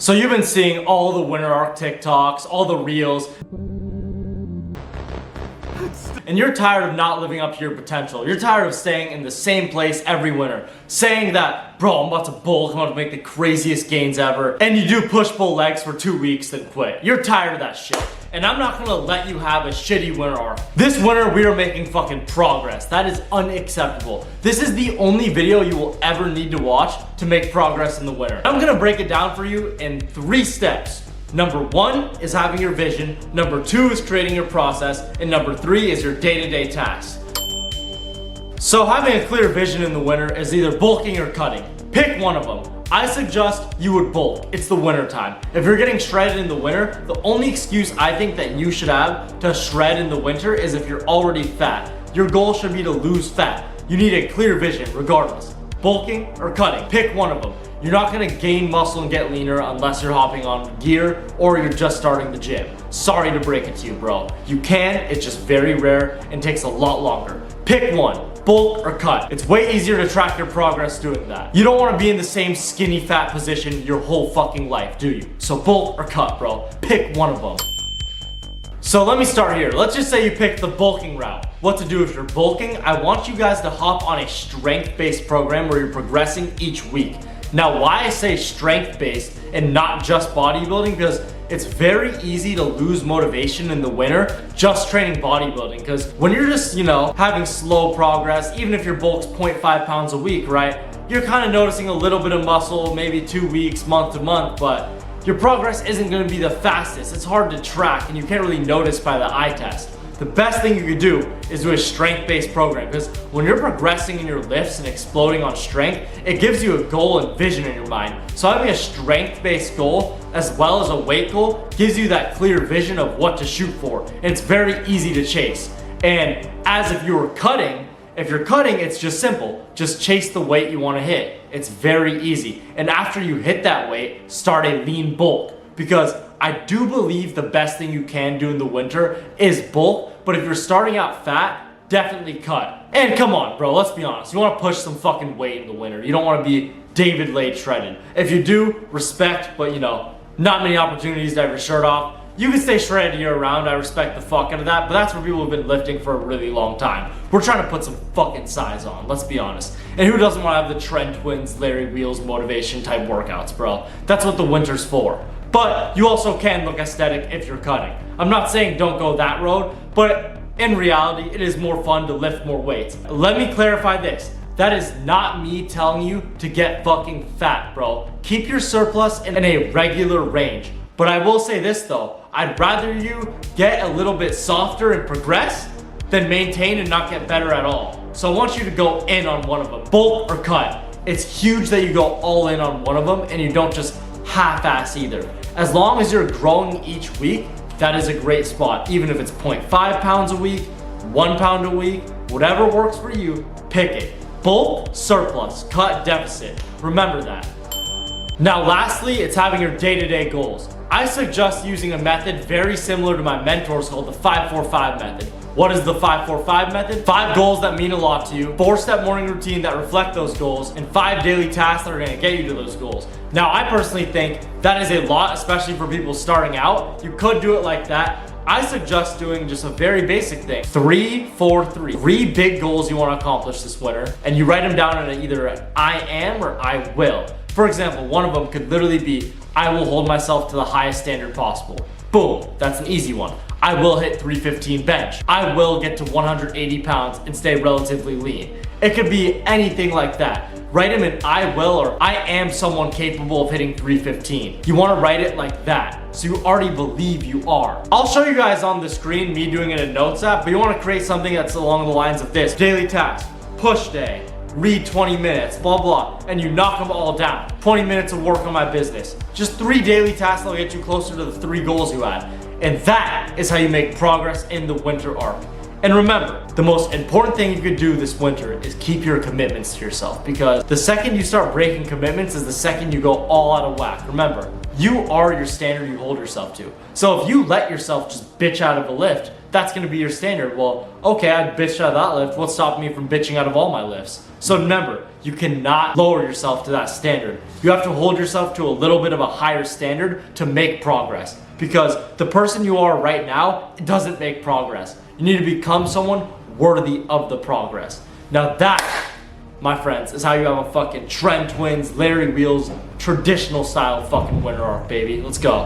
So you've been seeing all the winter arc TikToks, all the reels, and you're tired of not living up to your potential. You're tired of staying in the same place every winter, saying that, bro, I'm about to bulk, I'm about to make the craziest gains ever, and you do push-pull legs for 2 weeks, then quit. You're tired of that shit, and I'm not gonna let you have a shitty winter arc. This winter, we are making fucking progress. That is unacceptable. This is the only video you will ever need to watch to make progress in the winter. I'm gonna break it down for you in 3 steps. Number 1 is having your vision, number 2 is creating your process, and number 3 is your day-to-day tasks. So having a clear vision in the winter is either bulking or cutting. Pick one of them. I suggest you would bulk. It's the winter time. If you're getting shredded in the winter, the only excuse I think that you should have to shred in the winter is if you're already fat. Your goal should be to lose fat. You need a clear vision regardless. Bulking or cutting, pick one of them. You're not gonna gain muscle and get leaner unless you're hopping on gear or you're just starting the gym. Sorry to break it to you, bro. You can, it's just very rare and takes a lot longer. Pick one, bulk or cut. It's way easier to track your progress doing that. You don't wanna be in the same skinny fat position your whole fucking life, do you? So bulk or cut, bro. Pick one of them. So let me start here. Let's just say you pick the bulking route. What to do if you're bulking? I want you guys to hop on a strength-based program where you're progressing each week. Now, why I say strength-based and not just bodybuilding, because it's very easy to lose motivation in the winter just training bodybuilding, because when you're just, having slow progress, even if your bulk's 0.5 pounds a week, right? You're kind of noticing a little bit of muscle, maybe 2 weeks, month to month, but your progress isn't going to be the fastest. It's hard to track and you can't really notice by the eye test. The best thing you could do is do a strength-based program, because when you're progressing in your lifts and exploding on strength, it gives you a goal and vision in your mind. So having a strength-based goal as well as a weight goal gives you that clear vision of what to shoot for. And it's very easy to chase. And as if you were cutting, if you're cutting, it's just simple. Just chase the weight you want to hit. It's very easy. And after you hit that weight, start a lean bulk, because I do believe the best thing you can do in the winter is bulk, but if you're starting out fat, definitely cut. And come on, bro, let's be honest. You want to push some fucking weight in the winter. You don't want to be David Late shredded. If you do, respect, but not many opportunities to have your shirt off. You can stay shredded year round. I respect the fuck out of that, but that's where people have been lifting for a really long time. We're trying to put some fucking size on, let's be honest. And who doesn't want to have the Trent Twins, Larry Wheels motivation type workouts, bro? That's what the winter's for. But you also can look aesthetic if you're cutting. I'm not saying don't go that road, but in reality, it is more fun to lift more weights. Let me clarify this. That is not me telling you to get fucking fat, bro. Keep your surplus in a regular range. But I will say this though, I'd rather you get a little bit softer and progress than maintain and not get better at all. So I want you to go in on one of them, bulk or cut. It's huge that you go all in on one of them and you don't just half-ass either. As long as you're growing each week, that is a great spot. Even if it's 0.5 pounds a week, 1 pound a week, whatever works for you, pick it. Bulk, surplus, cut, deficit. Remember that. Now lastly, it's having your day-to-day goals. I suggest using a method very similar to my mentors called the 5-4-5 method. What is the 5-4-5 method? 5 goals that mean a lot to you, 4-step morning routine that reflect those goals, and 5 daily tasks that are gonna get you to those goals. Now, I personally think that is a lot, especially for people starting out. You could do it like that. I suggest doing just a very basic thing. 3-4-3. 3 big goals you wanna accomplish this winter, and you write them down in either an I am or I will. For example, one of them could literally be, I will hold myself to the highest standard possible. Boom, that's an easy one. I will hit 315 bench. I will get to 180 pounds and stay relatively lean. It could be anything like that. Write them in I will or I am someone capable of hitting 315. You wanna write it like that, so you already believe you are. I'll show you guys on the screen me doing it in Notes app, but you wanna create something that's along the lines of this. Daily task, push day, read 20 minutes, blah, blah, and you knock them all down. 20 minutes of work on my business. Just 3 daily tasks that'll get you closer to the 3 goals you had. And that is how you make progress in the winter arc. And remember, the most important thing you could do this winter is keep your commitments to yourself, because the second you start breaking commitments is the second you go all out of whack. Remember, you are your standard you hold yourself to. So if you let yourself just bitch out of a lift, that's gonna be your standard. Well, okay, I bitched out of that lift. What's stopping me from bitching out of all my lifts? So remember, you cannot lower yourself to that standard. You have to hold yourself to a little bit of a higher standard to make progress. Because the person you are right now doesn't make progress. You need to become someone worthy of the progress. Now that, my friends, is how you have a fucking Trend Twins, Larry Wheels, traditional style fucking winter arc, baby. Let's go.